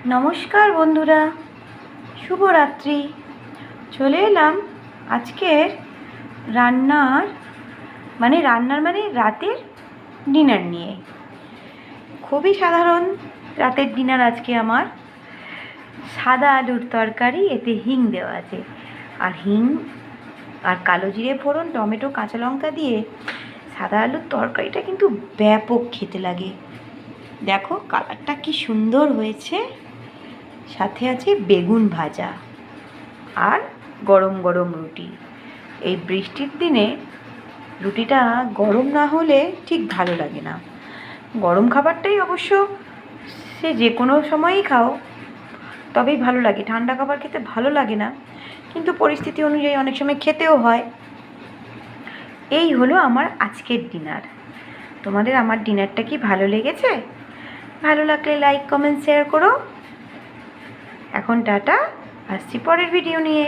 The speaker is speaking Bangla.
নমস্কার বন্ধুরা, শুভরাত্রি। চলে এলাম আজকের রান্নার মানে রাতের ডিনার নিয়ে। খুবই সাধারণ রাতের ডিনার আজকে আমার। সাদা আলুর তরকারি, এতে হিং দেওয়া আছে, আর হিং আর কালো জিরে ফোড়ন, টমেটো, কাঁচা লঙ্কা দিয়ে সাদা আলুর তরকারিটা কিন্তু ব্যাপক খেতে লাগে। দেখো কালারটা কি সুন্দর হয়েছে। সাথে আছে বেগুন ভাজা আর গরম গরম রুটি। এই বৃষ্টির দিনে রুটিটা গরম না হলে ঠিক ভালো লাগে না। গরম খাবারটাই অবশ্য সে যে কোনো সময়ই খাও তবেই ভালো লাগে, ঠান্ডা খাবার খেতে ভালো লাগে না, কিন্তু পরিস্থিতি অনুযায়ী অনেক সময় খেতেও হয়। এই হলো আমার আজকের ডিনার। তোমাদের আমার ডিনারটা কি ভালো লেগেছে? ভালো লাগলে লাইক, কমেন্ট, শেয়ার করো। এখন টাটা, আসছি পরের ভিডিও নিয়ে।